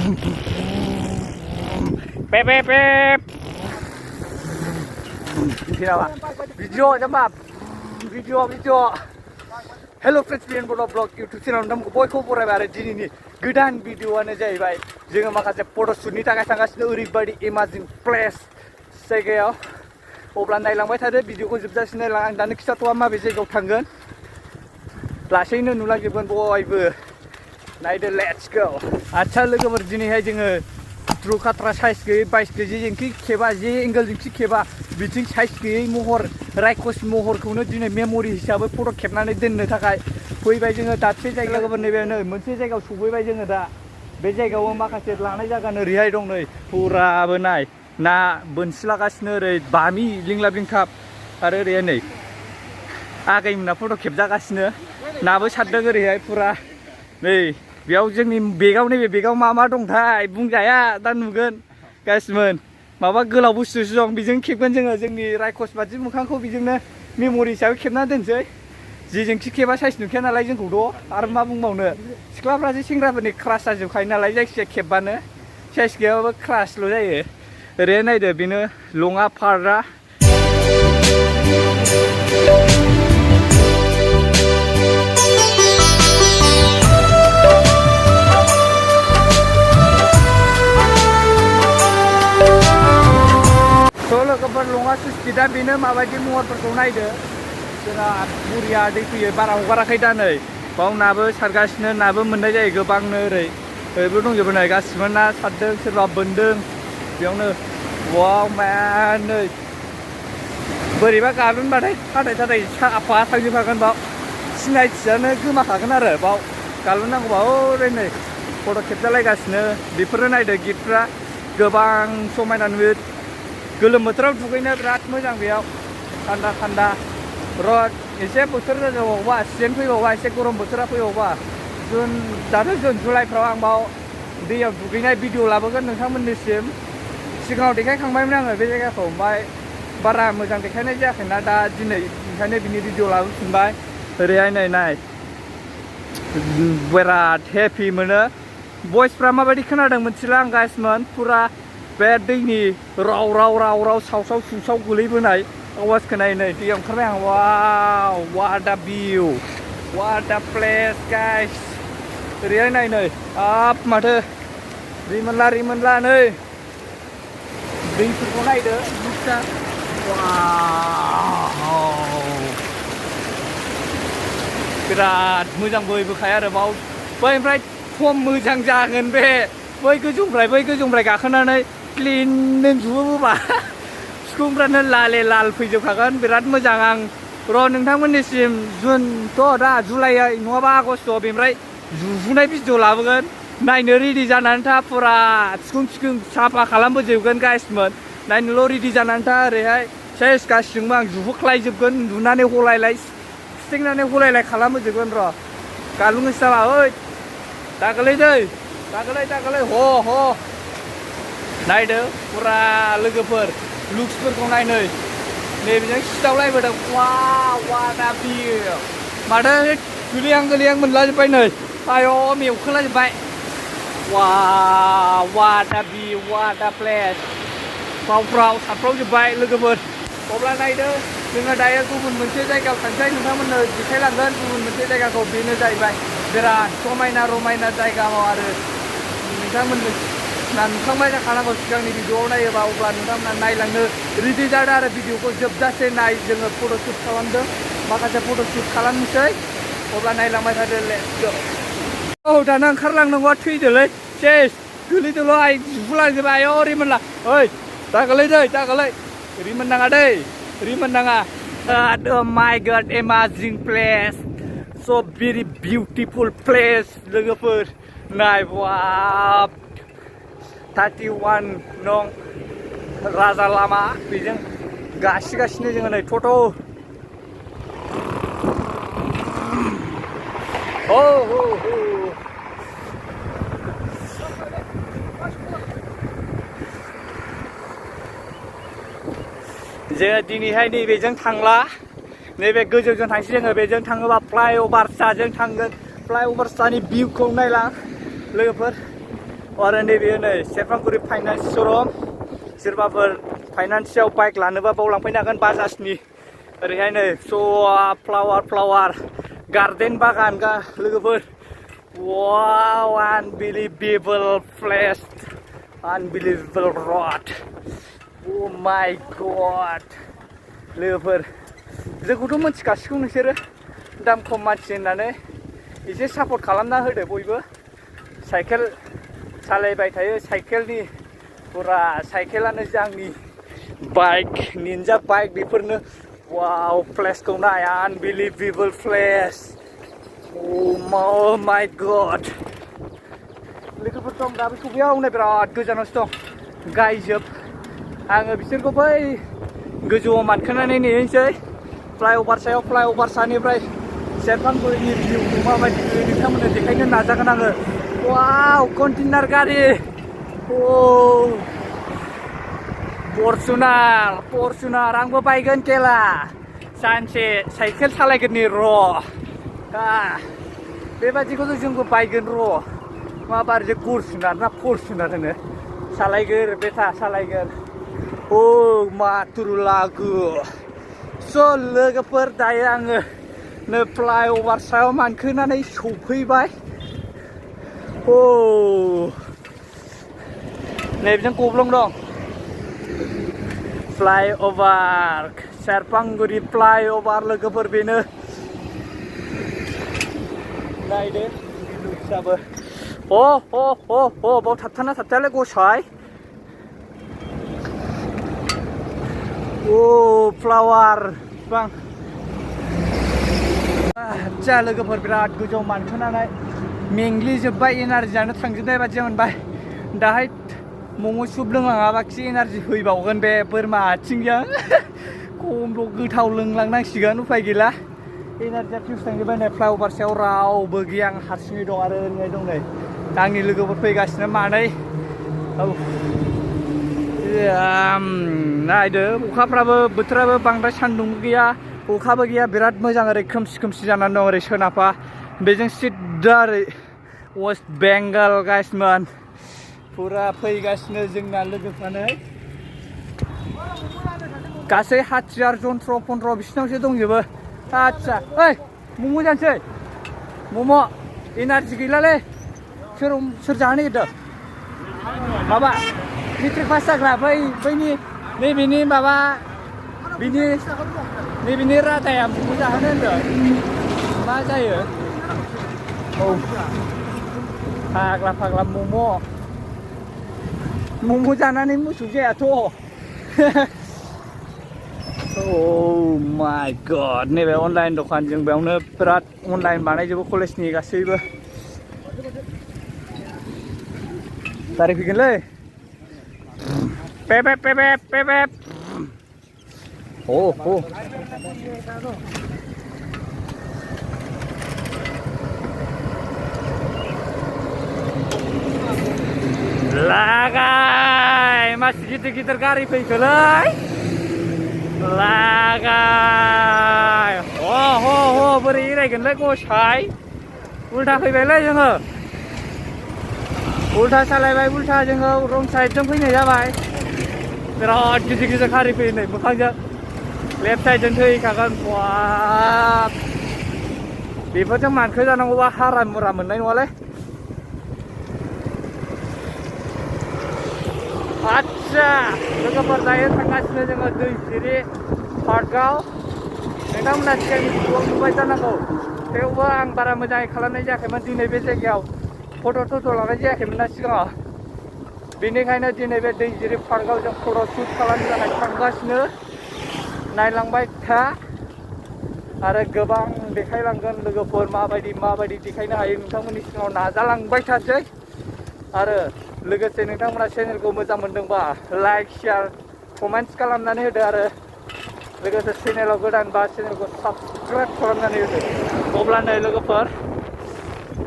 เป๊ะเป๊ะเป๊ะที่เราวิดีโอจะมาวิดีโอ Hello friends, ini blog YouTube channel namanya boy ko pura bare dini ni godan video ane jahaibai जोङो माखासे फट' शुटनि थाखाय थांगासिनो ओरैबायदि imaging place जायगायाव अब्ला नायलांबाय थादो भिडिअखौ जोबजासिम नायलां आं दानो खिथाथ'वा माबे जायगायाव थांगोन लासैनो नुलांजोबगोन बयबो नायदो लेट्स गो आच्छा लोगोफोर दिनैहाय जोङो ट्रु खाट्रा साइज गैयै 22 केजि जोंखि खेबा जे एंगेलजोंखि खेबा बिथिं साइज गैयै महर रायखस महरखौनो दिनै मेम'रि हिसाबै फट' खेबनानै दोननो थाखाय फैबाय जोङो दाबसे जायगा लोगोफोर नैबेनो मोनसे जायगायाव सफैबाय जोङो दा बे जायगायाव माखासे लानाय जागोन ओरैहाय दं नै फुराबो नाय ना बोनसिलागासिनो ओरै बामि लिंलाब लिंथाब आरो ओरैहाय नै आगैमोना फट' खेबजागासिनो नाबो सारदों ओरैहाय फुरा नै बेयाव जोंनि बेगाव नैबे बेगाव मा दंथाय बुंजाया दा नुगोन गासिमोन माबा गोलाव बुस्थुसो दं बेजों खेबगोन जोङो जोंनि रायखस बादि मोखांखौ बेजोंनो मेम'रि हिसाबै खेबना दोनसै जेजोंखि खेबा साइज नुखाया नालाय जोंखौथ' आरो मा बुंबावनो सिख्लाफ्रासो सेंग्राफोरनि क्रास जाजोबखायो नालाय जायखिजाया खेबबानो साइज गैयाबाबो क्रासल' जायो ओरैहाय नायदो बेनो लङा फाररा लोगोफोर लङा सुस्टि दा बेनो माबायदि महरफोरखौ नायदो बिराद बुरिया दै फैयो बारा हगाराखै दा नै बाव नाबो सारगासिनो नाबो मोननाय जायो गोबांनो ओरैबो दंजोबो नै गासिबो ना सारदों सोरबा बोनदों बेयावनो वाव मैन नै बोरैबा गाबोनबाथाय थाथाय साफा थांजोबखागोन बाव सिनायथियानो गोमाखागोन आरो बाव गालुनांगौबा ओरै नै फट' खेबजालायगासिनो बेफोरो नायदो गिफ्टफ्रा गोबां समायना नुयो गोलोम बोथोराव दुगैनो बिराद मोजां बेयाव थान्दा थान्दा र' एसे बोथोर जाबावबा सिजेन फैबावबा एसे गरम बोथोरा फैबावबा दाथ' जुन जुलाइफ्राव आं बाव दैयाव दुगैनाय भिडिअ लाबोगोन नोंथांमोननिसिम सिगाङाव देखायखांबायमोन आङो बे जायगाखौ ओमफ्राय बारा मोजां देखायनाय जायाखैना दा दिनै ओंखायनो बिनि भिडिअ लाबोफिनबाय ओरैहाय नाय बिराद हेपि मोनो भइसफ्रा माबायदि खोनादों मोनथिला आं गाइसमोन फुरा बे दैनि राव सावसाव गोलैबोनाय आवाज खोनायो नै दैयाव ओंखारबाय आं वाव वाट आ भिउ वाट आ प्लेस गाइस ओरैहाय नाय नै हाब माथो रिमोनला नै दैफोरखौ नायदो बुस्टा वाव बिराद मोजां बोहैबोखायो आरो बाव बैनिफ्राय खम मोजां जागोन बे बै गोजौनिफ्राय गाखोनानै क्लिन नुजोबोबा सिखुंफ्रानो लाल फैजोबखागोन बिराद मोजां आं र' नोंथांमोननिसिम जुनथ' दा जुलाइ नङाबा आगष्ट बेनिफ्राय जुहुनाय भिडिअ लाबोगोन नायनो रेडि जानानै था फुरा सिखुं साफा खालामबोजोबगोन गाइसमोन नायनोल' रेडि जानानै था ओरैहाय सेस गासिजोंबो आं जुहुख्लायजोबगोन नुनानै हलायलाय सिथिंनानै हलायलाय खालामबोजोबगोन र' गालुंसो जाबा ओइ दागोलै ह नायदो फुरा लोगोफोर लुक्सफोरखौ नायनो नैबेजों सिदावलायबोदों वाट आ भिउ माथो गोलैहां मोनलाजोब्बाय नै आय' मेवखोलाजोब्बाय वाट आ भिउ वाट आ प्लेस बावफ्राव सारफ्रावजोब्बाय लोगोफोर अब्ला नायदो जोङो दायो गुबुन मोनसे जायगायाव थांसै नोंथांमोननो देखायलांगोन गुबुन मोनसे जायगाखौ बेनो जाहैबाय बिराद समायना रमायना जायगा आरो नोंथांमोननो नुखांबाय जाखानांगौ सिगांनि भिडिअआव नायोबा अब्ला नोंथांमोना नायलांनो रेडि जादों आरो भिडिअखौ जोबजासे नाय जोङो फट' शुट खालामदों माखासे फट' शुट खालामनोसै अब्ला नायलांबाय थादो लेट्स गो औ दाना ओंखारलांनांगौआ थैदोलै सेस गोलैदोल' आइ जुहुलांजोबबाय आयौ रिमोनला ओइ दागोलै रिमोननाङा दै रिमोननाङा माय गड एमेजिं प्लेस स' भेरि बिउटिफुल प्लेस लोगोफोर नाय वाव 31 नं राजा लामा बेजों गासिगासिनो जोङो नै टट' जोङो दिनैहाय नैबेजों थांला नैबे गोजौजों थांसै जोङो बेजों थाङोबा फ्लाइअभार साजों थांगोन फ्लाइअभार सानि भिउखौ नायलां लोगोफोर आरो नैबे नै सेरफांगुरि फाइनान्स श'रुम सोरबाफोर फाइनान्सआव बाइक लानोबा बाव लांफैनो हागोन बाजाजनि ओरैहाय नै फ्लावार गार्डेन बागान लोगोफोर वाव आनबिलिभेबल प्लेस आनबिलिभेबल रड अ माय गड लोगोफोर जोंखौथ' मिथिखासिगौ नोंसोरो दाम खम मानसि होननानै एसे सापर्ट खालामना होदो बयबो साइकेल सालायबाय थायो साइकेलनि फुरा साइकेलानो आंनि बाइक निन्जा बाइक बेफोरनो वाव प्लेसखौ नाय आनबिलिभेबल प्लेस अ माय गड लोगोफोर दं दा बेखौ बेयाव नै बिराद गोजानावसो दं गायजोब आङो बिसोरखौ बै गोजौआव मानखोनानै नेहैसै फ्लाइअभार सायाव फ्लाइअभार सानिफ्राय सेरफांगुरिनि भिउखौ माबायदि नुयो नोंथांमोननो देखायनो नाजागोन आङो वाव कन्टेनार गारि फरचुनार आंबो बायगोन केला सानसे साइकेल सालायगोननि र' बेबादिखौथ' जोंबो बायगोन र' माबार फरचुनार ना फरचुनार होनो सालायगोर बेथा सालायगोर माथुरलागु स' लोगोफोर दायो आङो नै फ्लाइअभार सायाव मानखोनानै सफैबाय नैबेजों गब्लं दं फ्लाइअभार सेरफांगुरि फ्लाइअभार लोगोफोर बेनो नायदो लुक्साबो बाव थाबथायालै गसाय फ्लावार बिफां आदसा लोगोफोर बिराद गोजौ मानखोनानै मेंग्लिजोब्बाय एनार्जियानो थांजोबनाय बादि मोनबाय दाहाय मम' सुप लोङाबाखि एनार्जि फैबावगोन बे बोरमा आथिंजों खमल' गोथाव लोंलांनांसिगोन उफाय गैला एनार्जिया फिउस थांजोब्बाय नै फ्लाइअभार सायाव रावबो गैया आं हारसिङै दं आरो ओरैहाय दं नै आंनि लोगोफोर फैगासिनो मानै नायदो अखाफ्राबो बोथोराबो बांद्राय सान्दुंबो गैया अखाबो गैया बिराद मोजां ओरै खोमसि जानानै दं ओरै सोनाबहा बेजों सिद्दा ओरै वेस्ट बेंगल गाइसमोन फुरा फैगासिनो जोंना लोगोफ्रानो गासै हाथियार जन्थ्र फन्थ्र बिसिनावसो दंजोबो आदसा ओइ मम' जानोसै मम' एनार्जि गैलालै सोर जानो नागिरदों माबा मेट्रिक पास जाग्रा बैनि नैबेनि माबा नैबेनि रादाया मम' जाहोनो होनदों मा जायो फाग्ला मम' जानानै मोसौ जायाथ' माय गड नैबे अनलाइन दखान जों बेयावनो बिराद अनलाइन बानायजोबो कलेजनि गासैबो गारि फैगोनलै पेपेप लागाय मासि गिदिर गारि फैखोलै लागाय बोरै एरायगोनलै गसाय उल्था फैबायलै जोङो उल्था सालायबाय जोङो रं साइडजों फैनाय जाबाय बिराद गिदिर गारि फैयो नै मोखांजों लेफ्ट साइडजों थैखागोन बाब बेफोरजों मानखो जानांगौबा हारा मुरा मोननाय नङालै आदसा लोगोफोर दायो थांगासिनो जोङो दैजिरि पार्कआव नोंथांमोना सिगांनि भिडिअ'आव नुबाय जानांगौ थेवबो आं बारा मोजाङै खालामनाय जायाखैमोन दिनै बे जायगायाव फट' लानाय जायाखैमोन ना सिगाङाव बेनिखायनो दिनै बे दैजिरि पार्कआव जों फट' शुट खालामनो थाखाय थांगासिनो नायलांबाय था आरो गोबां देखायलांगोन लोगोफोर माबायदि देखायनो हायो नोंथांमोननि सिगाङाव नाजालांबाय थासै आरो लोगोसे नोंथांमोना चेनेलखौ मोजां मोनदोंबा लाइक शेयार कमेन्ट्स खालामनानै होदो आरो लोगोसे चेनेलाव गोदानबा चेनेलखौ साबस्क्राइब खालामनानै होदो अब्लानो लोगोफोर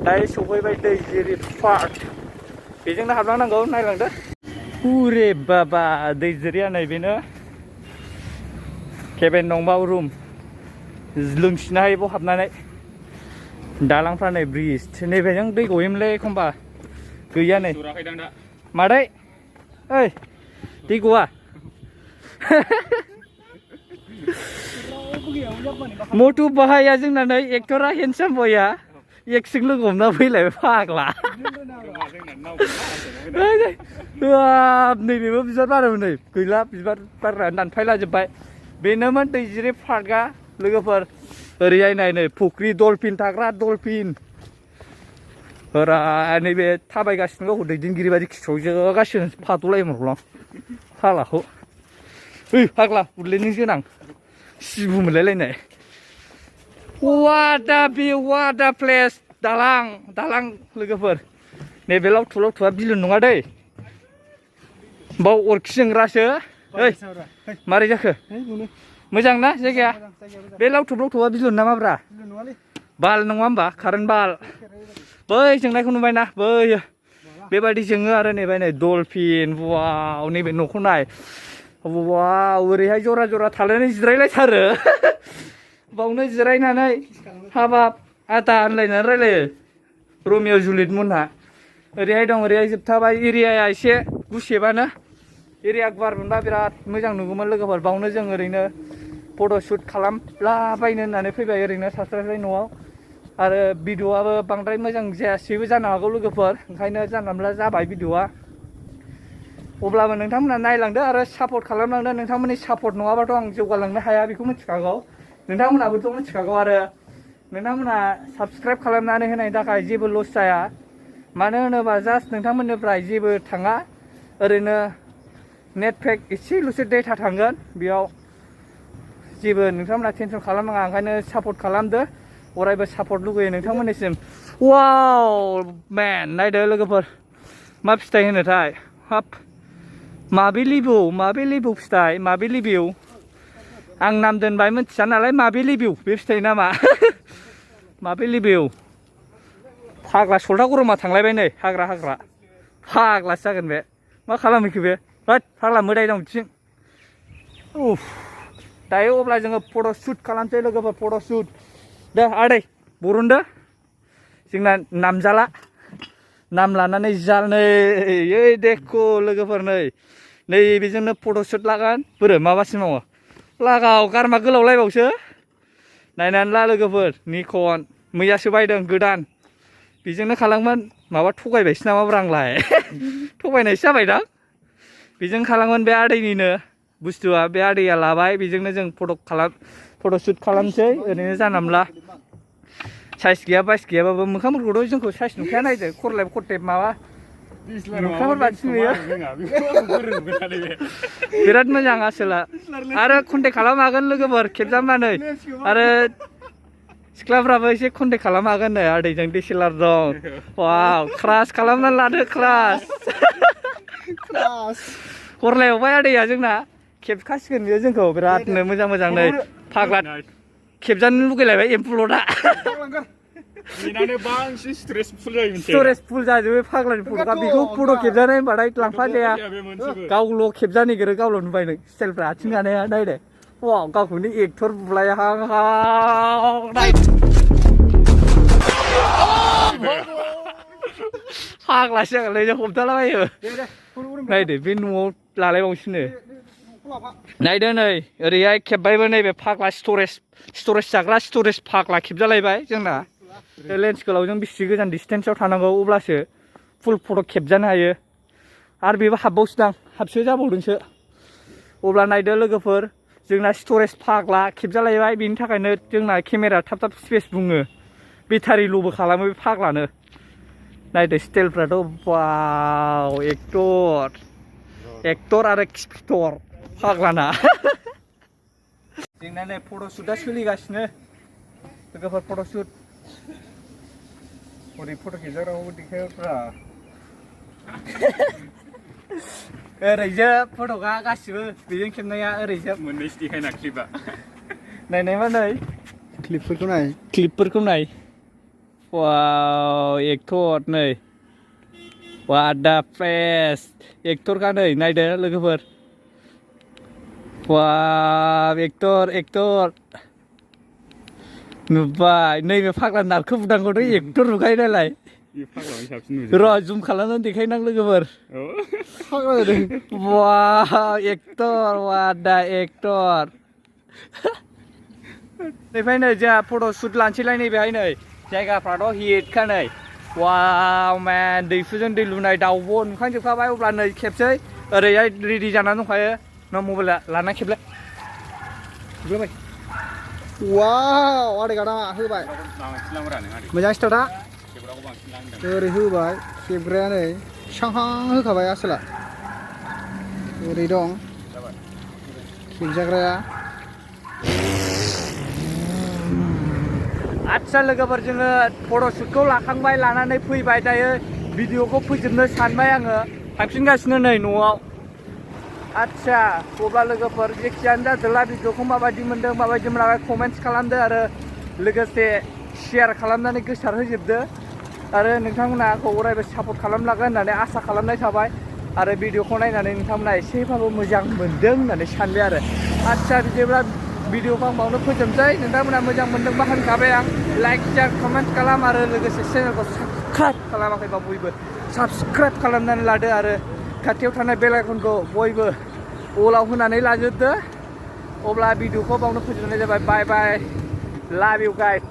दायो सफैबाय दैजिरि पार्क बेजोंनो हाबलांनांगौ नायलांदो हुरे बाबा दैजिरिया नैबेनो केबिन दंबावो रुम लोंसिनो हायो बाव हाबनानै दालांफ्रा नै ब्रिज नैबेजों दै गयोमोनलै एखमबा गैया नै मादै ओइ दै गवा मटु बाहाया जोंना नै एक्टरा हेन्डसाम बया एक्सिं लोगो हमना फैलायबाय फाग्ला नैबेबो बिबार बारोमोन नै गैला बिबार बारग्रा दानफायलाजोब्बाय बेनोमोन दैजिरि पार्कआ लोगोफोर ओरैहाय नाय नै फुख्रि दलफिन थाग्रा दलफिन ओरा नैबे थाबायगासिनो गावखौ दैदेनगिरि बायदि खिथ्र'जोगासिनो फादलायोमोन फाग्लाखौ ओइ फाग्ला उरलेनि गोनां सिबु मोनलायलायनाय वाट आ प्लेस दालां लोगोफोर नैबे लावथु लावथुआ बिलो नङा दै बाव अरखि जोंग्रासो ओइ मारै जाखो मोजां ना जायगाया बे लावथुब लावथुआ बिलो नामाब्रा बाल नङा होमबा कारेन्ट बाल बै जोंनायखौ नुबायना बै बेबायदि जोङो आरो नैबे नै दलफिन वाव नैबे न'खौ नाय वाव ओरैहाय जरा जरा थालायनानै जिरायलायथारो बावनो जिरायनानै हाबाब आदा होनलायनानै रायलायो रमिअ जुलियट मोनहा ओरैहाय दं ओरैहाय जोबथाबाय एरियाया एसे गुसेबानो एरिया गुवार मोनबा बिराद मोजां नुगौमोन लोगोफोर बावनो जों ओरैनो फट' शुट खालामलाबायनो होननानै फैबाय ओरैनो सास्राय न'आव आरो भिडिअ'आबो बांद्राय मोजां जायासैबो जानो हागौ लोगोफोर ओंखायनो जानला मोनला जाबाय भिडिअ'आ अब्लाबो नोंथांमोना नायलांदो आरो सापर्ट खालामलांदो नोंथांमोननि सापर्ट नङाबाथ' आं जौगालांनो हाया बेखौ मिथिखागौ नोंथांमोनाबोथ' मिथिखागौ आरो नोंथांमोना साबस्क्राइब खालामनानै होनायनि थाखाय जेबो लस जाया मानो होनोबा जास्ट नोंथांमोननिफ्राय जेबो थाङा ओरैनो नेट पेक एसेल'सो डेटा थांगोन बेयाव जेबो नोंथांमोना टेनसन खालामनाङा ओंखायनो सापर्ट खालामदो अरायबो सापर्ट लुगैयो नोंथांमोननिसिम वाव मेन नायदो लोगोफोर मा फिथाइ होनोथाय हाब माबे लिबु फिथाइ माबे लिबु आं नाम दोनबाय मिथिया नालाय माबे लिबु बे फिथाइ नामा माबे लिबु फाग्ला सल्था गरमा थांलायबाय नै हाग्रा फाग्लासो जागोन बे मा खालामहैखो बे होद फाग्ला मोदाय दं बिथिं उफ दायो अब्ला जोङो फट' शुट खालामसै लोगोफोर फट' शुट दे आदै बरनदो जोंना नामजाला नाम लानानै जाल नै ओइ देखो लोगोफोर नै बेजोंनो फट' शुट लागोन बोरो माबासिम मावो लागाव गारमा गोलावलायबावसो नायनानै ला लोगोफोर निकन मैयासो बायदों गोदान बेजोंनो खालामोन माबा थगायबायसो नामाब्रा आंलाय थगायनायसो जाबायदां बेजों खालामोन बे आदैनिनो बुस्थुआ बे आदैया लाबाय बेजोंनो जों फट' शुट खालामसै ओरैनो जानला मोनला साइज गैया बाइस गैयाबाबो मोखांफोरखौथ' जोंखौ साइज नुखाया नायदो खरलेब खरथेब माबा मोखांफोर बादि नुयो बिराद मोजां आसोला आरो कन्टेक्ट खालामनो हागोन लोगोफोर खेबजामानै आरो सिख्लाफ्राबो एसे कन्टेक्ट खालामनो हागोन नै आदैजों डिसेलार दं वाव क्रास खालामनानै लादो क्रास हरलायावबाय आदैया जोंना खेबखासिगोन बियो जोंखौ बिरादनो मोजां नै फाग्ला खेबजानो लुगैलायबाय एम्फुल'दा स्टरेज फुल जाजोबो फाग्लानि फट'आ बेखौ फट' खेबजानाय होनबाथाय लांफाजाया गावल' खेबजानो नागिरो गावल' नुबाय नों स्टाइलफ्रा आथिं गानाया नायदो वाव गावखौनो एक्टर बुलायहां फाग्लासो जागोनलै जों हमथालाबायो नायदो बे न'आव लालायबावसिनो नायदो नै ओरैहाय खेबबायबो नैबे फाग्ला स्टरेज जाग्रा स्टरेज फाग्ला खेबजालायबाय जोंना लेन्स गोलावजों बेसे गोजान डिसटेन्सआव थानांगौ अब्लासो फुल फट' खेबजानो हायो आरो बेबो हाबबावसोदां हाबसो जाबावदोंसो अब्ला नायदो लोगोफोर जोंना स्टरेज फाग्ला खेबजालायबाय बेनि थाखायनो जोंना केमेरा थाब स्पेस बुङो बेटारि ल'बो खालामो बे फाग्लानो नायदो स्टाइलफ्राथ' वाव एक्टर आरो खिफिटर फाग्लाना जोंना नै फट' शुटआ सोलिगासिनो लोगोफोर फट' शुट ओरै फट' खेबजाग्राखौबो देखायब्रा ओरैजो फट'आ गासिबो बेजों खेबनाया ओरैजो मोननैसो देखायना क्लिपआ नायनायमा नै क्लिपफोरखौ नाय वाव एक्टर नै वाट दा फेस एक्टरखा नै नायदो लोगोफोर वाव एक्टर नुबाय नैबे फाग्ला नारखो बुदांखौथ' एक्टर नुखायो नालाय อีพักหลังชาวชินู รอจุ่มขันแล้วนั่นติดให้นั่งเลยกันเบอร์ โอ้ พักเลยดิว้าวเอกตอร์ว้าได้เอกตอร์ในไฟเนี่ยจะโฟโต้ชุดลานชิไลนี่ไปให้เนี่ยใจกับพระดอฮีทข้างในว้าวแมนดีฟิวชั่นดีลูนายดาววนข้างจุดข้าวไปอุปราเนี่ยเข็บใช่อะไรยัยดีจานั้นต้องไปน้องมูเบลลานนั่งเข็บเลยเรื่องไปว้าวอะไรกันนะฮือไป मोजां स्टार्टआ ओरै होबाय खेबग्राया नै सांहां होखाबाय आसोला ओरै दं खेबजाग्राया आदसा लोगोफोर जोङो फट'शुटखौ लाखांबाय लानानै फैबाय दायो भिडिअखौ फोजोबनो सानबाय आङो थांफिनगासिनो नै न'आव आदसा अब्ला लोगोफोर जेखियानो जादोला भिडिअखौ माबायदि मोनदों माबायदि मोनाखै कमेन्ट्स खालामदो आरो लोगोसे शेयार खालामनानै गोसार होजोबदो आरो नोंथांमोना आंखौ अरायबो सापर्ट खालामलांगोन होननानै आसा खालामनाय थाबाय आरो भिडिअखौ नायनानै नोंथांमोना एसेबाबो मोजां मोनदों होननानै सानबाय आरो आदसा बिदिब्ला भिडिअखौ आं बावनो फोजोबसै नोंथांमोना मोजां मोनदोंबा होनखाबाय आं लाइक शेयार कमेन्ट खालाम आरो लोगोसे चेनेलखौ साबस्क्राइब खालामाखैबा बयबो साबस्क्राइब खालामनानै लादो आरो खाथियाव थानाय बेल आइकनखौ बयबो अलाव होनानै लाजोबदो अब्ला भिडिअखौ बावनो फोजोबनाय जाबाय बाय बाय लाभ इउ गाइस